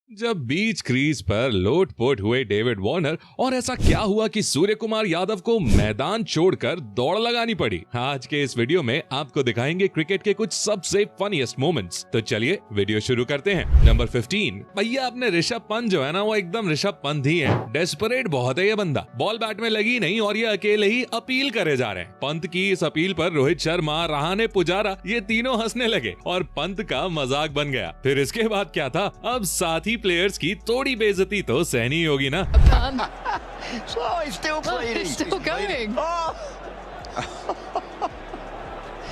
जब बीच क्रीज पर लोटपोट हुए डेविड वार्नर और ऐसा क्या हुआ कि सूर्य कुमार यादव को मैदान छोड़कर दौड़ लगानी पड़ी। आज के इस वीडियो में आपको दिखाएंगे क्रिकेट के कुछ सबसे फनीएस्ट मोमेंट्स। तो चलिए वीडियो शुरू करते हैं। नंबर 15। भैया अपने ऋषभ पंत जो है ना, वो एकदम ऋषभ पंत ही है। डेस्परेट बहुत है ये बंदा, बॉल बैट में लगी नहीं और ये अकेले ही अपील करे जा रहे हैं। पंत की इस अपील पर रोहित शर्मा, रहाणे, पुजारा ये तीनों हंसने लगे और पंत का मजाक बन गया। फिर इसके बाद क्या था, अब साथी प्लेयर्स की थोड़ी बेइज्जती तो सहनी होगी ना।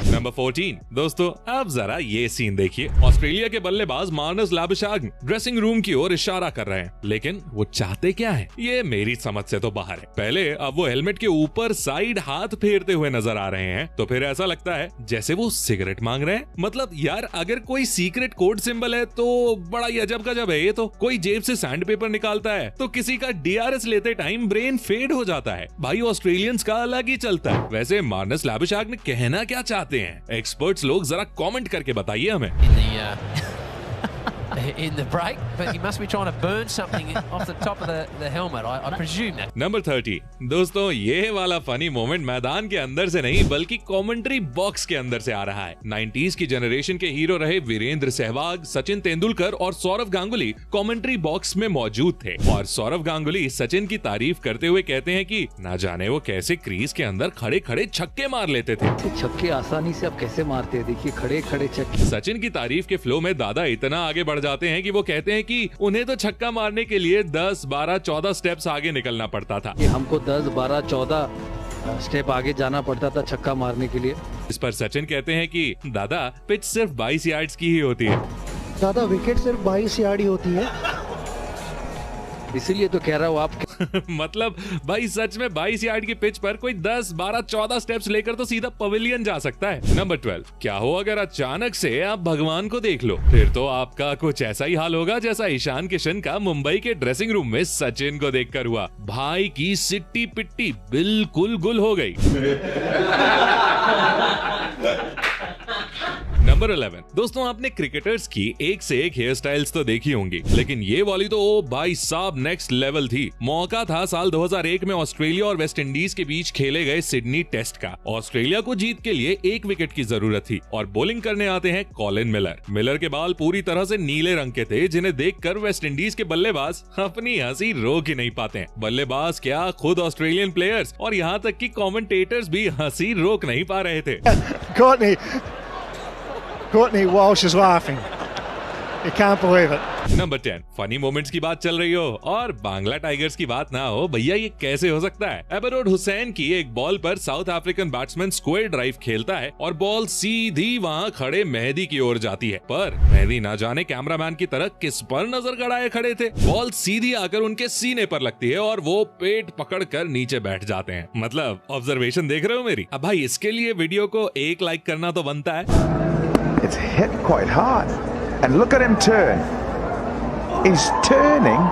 नंबर 14। दोस्तों अब जरा ये सीन देखिए। ऑस्ट्रेलिया के बल्लेबाज मार्नस लैबुशैग्न ड्रेसिंग रूम की ओर इशारा कर रहे हैं, लेकिन वो चाहते क्या है ये मेरी समझ से तो बाहर है। पहले अब वो हेलमेट के ऊपर साइड हाथ फेरते हुए नजर आ रहे हैं, तो फिर ऐसा लगता है जैसे वो सिगरेट मांग रहे हैं। मतलब यार, अगर कोई सीक्रेट कोड सिंबल है तो बड़ा ही अजब गजब है ये तो। कोई जेब से सैंड पेपर निकालता है तो किसी का डीआरएस लेते टाइम ब्रेन फेड हो जाता है। भाई ऑस्ट्रेलियंस का अलग ही चलता है। वैसे मार्नस लैबुशैग्न कहना क्या चाहते हैं, एक्सपर्ट्स लोग जरा कमेंट करके बताइए हमें। In the break, but he must be trying to burn something off the top of the helmet. I presume that. Number 30। दोस्तों ये वाला फनी मोमेंट मैदान के अंदर से नहीं बल्कि कमेंट्री बॉक्स के अंदर से आ रहा है। 90s की जनरेशन के हीरो रहे वीरेंद्र सहवाग, सचिन तेंदुलकर और सौरव गांगुली कमेंट्री बॉक्स में मौजूद थे। और सौरव गांगुली सचिन की तारीफ करते हुए कहते हैं कि ना जाने वो कैसे क्रीज के अंदर खड़े खड़े छक्के मार लेते थे। छक्के आसानी से अब कैसे मारते हैं, देखिए खड़े खड़े छक्के। सचिन की तारीफ के फ्लो में दादा इतना आगे बढ़ जाते हैं कि वो कहते हैं कि उन्हें तो छक्का मारने के लिए 10, 12, 14 स्टेप्स आगे निकलना पड़ता था। हमको 10, 12, 14 स्टेप आगे जाना पड़ता था छक्का मारने के लिए। इस पर सचिन कहते हैं कि दादा पिच सिर्फ 22 यार्ड्स की ही होती है। दादा विकेट सिर्फ 22 यार्ड ही होती है, इसीलिए तो कह रहा हूँ आप। मतलब भाई सच में 22 यार्ड की पिच पर कोई 10, 12, 14 स्टेप्स लेकर तो सीधा पवेलियन जा सकता है। नंबर 12। क्या हो अगर अचानक से आप भगवान को देख लो, फिर तो आपका कुछ ऐसा ही हाल होगा जैसा ईशान किशन का मुंबई के ड्रेसिंग रूम में सचिन को देखकर हुआ। भाई की सिट्टी पिट्टी बिल्कुल गुल हो गई। नंबर 11। दोस्तों आपने क्रिकेटर्स की एक से एक हेयर स्टाइल्स तो देखी होंगी, लेकिन ये वाली तो ओ भाई साहब नेक्स्ट लेवल थी। मौका था साल 2001 में ऑस्ट्रेलिया और वेस्ट इंडीज के बीच खेले गए सिडनी टेस्ट का। ऑस्ट्रेलिया को जीत के लिए 1 विकेट की जरूरत थी और बॉलिंग करने आते हैं कॉलिन मिलर। मिलर के बाल पूरी तरह से नीले रंग के थे, जिन्हें देखकर वेस्ट इंडीज के बल्लेबाज अपनी हंसी रोक ही नहीं पाते हैं। बल्लेबाज क्या, खुद ऑस्ट्रेलियन प्लेयर्स और यहाँ तक कि कमेंटेटर्स भी हंसी रोक नहीं पा रहे थे। Courtney Walsh is laughing. You can't believe it. Number 10। Funny moments की बात चल रही हो और बांग्ला टाइगर्स की बात ना हो, भैया ये कैसे हो सकता है। एबरोड हुसैन की एक बॉल पर south African batsman square drive खेलता है और बॉल सीधी वहां खड़े मेहदी की ओर जाती है, पर मेहदी ना जाने कैमरामैन की तरह किस पर नजर गड़ाए खड़े थे। बॉल सीधी आकर उनके सीने पर लगती है और वो पेट पकड़कर नीचे बैठ जाते हैं। मतलब ऑब्जर्वेशन देख रहे हो मेरी। अब भाई इसके लिए वीडियो को 1 लाइक करना तो बनता है। It's hit quite hard, and look at him turn. He's turning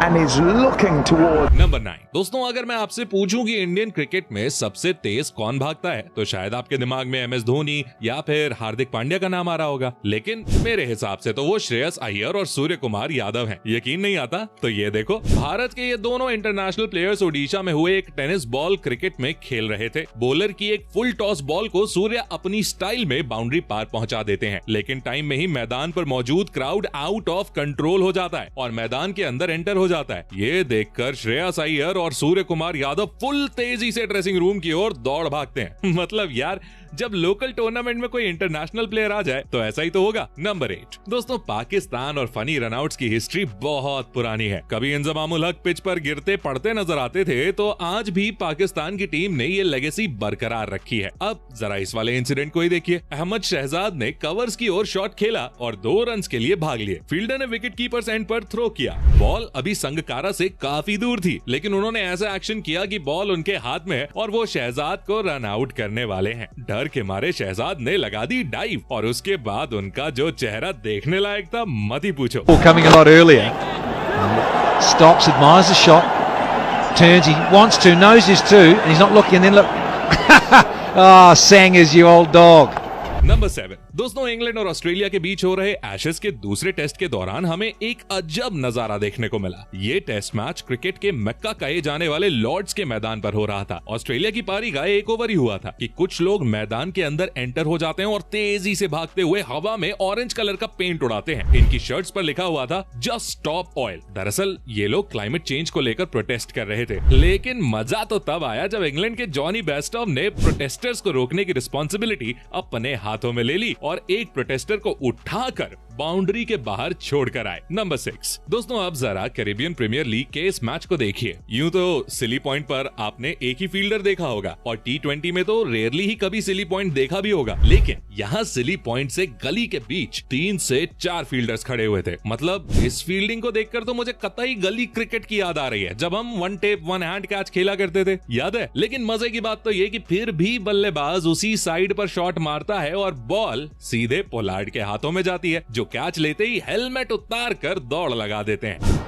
and he's looking towards. Number 9। दोस्तों अगर मैं आपसे पूछूं कि इंडियन क्रिकेट में सबसे तेज कौन भागता है, तो शायद आपके दिमाग में MS धोनी या फिर हार्दिक पांड्या का नाम आ रहा होगा, लेकिन मेरे हिसाब से तो वो श्रेयस अय्यर और सूर्य कुमार यादव हैं। यकीन नहीं आता तो ये देखो, भारत के ये दोनों इंटरनेशनल प्लेयर्स ओडिशा में हुए एक टेनिस बॉल क्रिकेट में खेल रहे थे। बॉलर की एक फुल टॉस बॉल को सूर्य अपनी स्टाइल में बाउंड्री पार पहुंचा देते हैं, लेकिन टाइम में ही मैदान पर मौजूद क्राउड आउट ऑफ कंट्रोल हो जाता है और मैदान के अंदर एंटर हो जाता है। ये देखकर श्रेयस अय्यर और सूर्य कुमार यादव फुल तेजी से ड्रेसिंग रूम की ओर दौड़ भागते हैं। मतलब यार, जब लोकल टूर्नामेंट में कोई इंटरनेशनल प्लेयर आ जाए तो ऐसा ही तो होगा। नंबर 8। दोस्तों पाकिस्तान और फनी रनआउट्स की हिस्ट्री बहुत पुरानी है। कभी इंजमामुल हक पिच पर गिरते पड़ते नजर आते थे, तो आज भी पाकिस्तान की टीम ने ये लेगेसी बरकरार रखी है। अब जरा इस वाले इंसिडेंट को ही देखिए। अहमद शहजाद ने कवर्स की ओर शॉट खेला और 2 रन के लिए भाग लिए। फील्डर ने विकेट कीपर्स एंड पर थ्रो किया। बॉल अभी संगकारा से काफी दूर थी, लेकिन उन्होंने ऐसा एक्शन किया कि बॉल उनके हाथ में है और वो शहजाद को रन आउट करने वाले हैं। डर के मारे शहजाद ने लगा दी डाइव और उसके बाद उनका जो चेहरा देखने लायक था मत ही पूछो। Coming a lot earlier, stops, admires the shot, turns, he wants to, knows this too, and he's not looking. And then look, Sang is you old dog. Number 7. दोस्तों, इंग्लैंड और ऑस्ट्रेलिया के बीच हो रहे एशेज के दूसरे test के दौरान हमें एक अजब नजारा देखने को मिला। ये टेस्ट मैच क्रिकेट के मक्का कहे जाने वाले लॉर्ड्स के मैदान पर हो रहा था। ऑस्ट्रेलिया की पारी का एक ओवर ही हुआ था कि कुछ लोग मैदान के अंदर एंटर हो जाते हैं और तेजी से भागते हुए हवा में ऑरेंज कलर का पेंट उड़ाते हैं। इनकी शर्ट्स पर लिखा हुआ था जस्ट स्टॉप ऑयल। दरअसल ये लोग क्लाइमेट चेंज को लेकर प्रोटेस्ट कर रहे थे, लेकिन मजा तो तब आया जब इंग्लैंड के जॉनी बेस्टॉफ ने प्रोटेस्टर्स को रोकने की रिस्पॉन्सिबिलिटी अपने हाथों में ले ली और एक प्रोटेस्टर को उठाकर बाउंड्री के बाहर छोड़कर आए। नंबर 6। दोस्तों, अब जरा कैरेबियन प्रीमियर लीग के इस मैच को देखिए। यूं तो सिली पॉइंट पर आपने एक ही फील्डर देखा होगा और T20 में तो रेयरली ही कभी सिली पॉइंट देखा भी होगा, लेकिन यहाँ सिली पॉइंट से गली के बीच 3 से 4 फील्डर्स खड़े हुए थे। मतलब इस फील्डिंग को देखकर तो मुझे कतई गली क्रिकेट की याद आ रही है, जब हम one tape one hand catch खेला करते थे, याद है। लेकिन मजे की बात तो ये कि फिर भी बल्लेबाज उसी साइड पर शॉट मारता है और बॉल सीधे पोलार्ड के हाथों में जाती है, जो कैच लेते ही हेलमेट उतार कर दौड़ लगा देते हैं।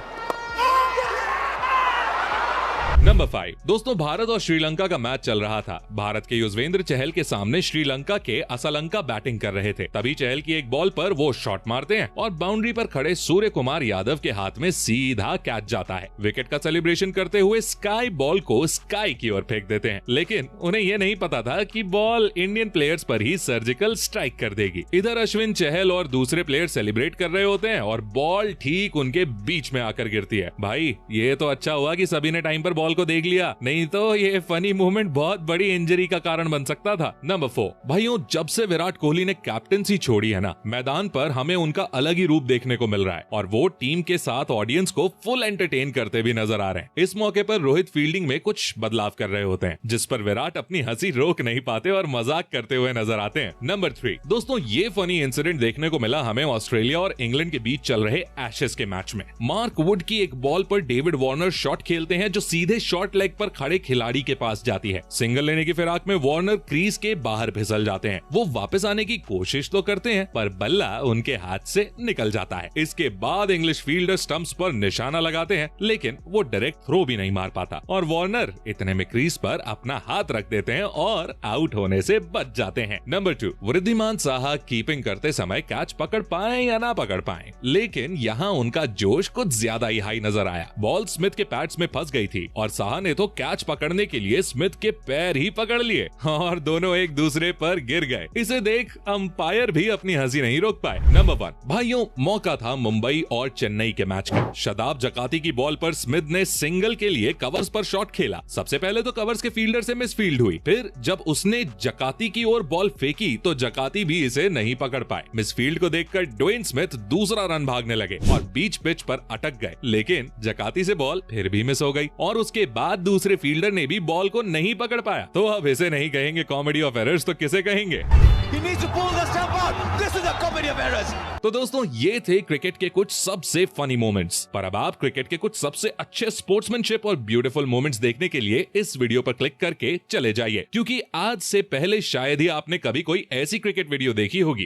नंबर 5। दोस्तों, भारत और श्रीलंका का मैच चल रहा था। भारत के युजवेंद्र चहल के सामने श्रीलंका के असलंका बैटिंग कर रहे थे। तभी चहल की एक बॉल पर वो शॉट मारते हैं और बाउंड्री पर खड़े सूर्य कुमार यादव के हाथ में सीधा कैच जाता है। विकेट का सेलिब्रेशन करते हुए स्काई बॉल को स्काई की ओर फेंक देते हैं, लेकिन उन्हें यह नहीं पता था कि बॉल इंडियन प्लेयर्स पर ही सर्जिकल स्ट्राइक कर देगी। इधर अश्विन, चहल और दूसरे प्लेयर सेलिब्रेट कर रहे होते हैं और बॉल ठीक उनके बीच में आकर गिरती है। भाई, ये तो अच्छा हुआ कि सभी ने टाइम पर बॉल को देख लिया, नहीं तो ये फनी मूवमेंट बहुत बड़ी इंजरी का कारण बन सकता था। नंबर 4। भाइयों, जब से विराट कोहली ने कैप्टनसी छोड़ी है ना, मैदान पर हमें उनका अलग ही रूप देखने को मिल रहा है और वो टीम के साथ ऑडियंस को फुल एंटरटेन करते भी नजर आ रहे हैं। इस मौके पर रोहित फील्डिंग में कुछ बदलाव कर रहे होते हैं, जिस पर विराट अपनी हंसी रोक नहीं पाते और मजाक करते हुए नजर आते हैं। नंबर 3। दोस्तों, ये फनी इंसिडेंट देखने को मिला हमें ऑस्ट्रेलिया और इंग्लैंड के बीच चल रहे एशेज के मैच में। मार्क वुड की एक बॉल पर डेविड वार्नर शॉट खेलते हैं जो सीधे शॉर्ट लेग पर खड़े खिलाड़ी के पास जाती है। सिंगल लेने की फिराक में वार्नर क्रीज के बाहर फिसल जाते हैं। वो वापस आने की कोशिश तो करते हैं, पर बल्ला उनके हाथ से निकल जाता है। इसके बाद इंग्लिश फील्डर स्टंप्स पर निशाना लगाते हैं, लेकिन वो डायरेक्ट थ्रो भी नहीं मार पाता और वार्नर इतने में क्रीज पर अपना हाथ रख देते हैं और आउट होने से बच जाते हैं। नंबर 2। वृद्धिमान साहा कीपिंग करते समय कैच पकड़ पाए या ना पकड़ पाए, लेकिन यहाँ उनका जोश कुछ ज्यादा ही हाई नजर आया। बॉल स्मिथ के पैड्स में फंस गई थी और साहा ने तो कैच पकड़ने के लिए स्मिथ के पैर ही पकड़ लिए और दोनों एक दूसरे पर गिर गए। इसे देख अंपायर भी अपनी हंसी नहीं रोक पाए। नंबर 1। भाइयों, मौका था मुंबई और चेन्नई के मैच का। शादाब जकाती की बॉल पर स्मिथ ने सिंगल के लिए कवर्स पर शॉट खेला। सबसे पहले तो कवर्स के फील्डर से मिसफील्ड हुई, फिर जब उसने जकाती की ओर बॉल फेंकी तो जकाती भी इसे नहीं पकड़ पाए। मिसफील्ड को देखकर ड्वेन स्मिथ दूसरा रन भागने लगे और बीच पिच पर अटक गए, लेकिन जकाती से बॉल फिर भी मिस हो गई और उसके बाद दूसरे फील्डर ने भी बॉल को नहीं पकड़ पाया। तो अब इसे नहीं कहेंगे कॉमेडी ऑफ एरर्स तो किसे कहेंगे? तो दोस्तों, ये थे क्रिकेट के कुछ सबसे फनी मोमेंट्स। पर अब आप क्रिकेट के कुछ सबसे अच्छे स्पोर्ट्समैनशिप और ब्यूटीफुल मोमेंट्स देखने के लिए इस वीडियो पर क्लिक करके चले जाइए, क्योंकि आज से पहले शायद ही आपने कभी कोई ऐसी क्रिकेट वीडियो देखी होगी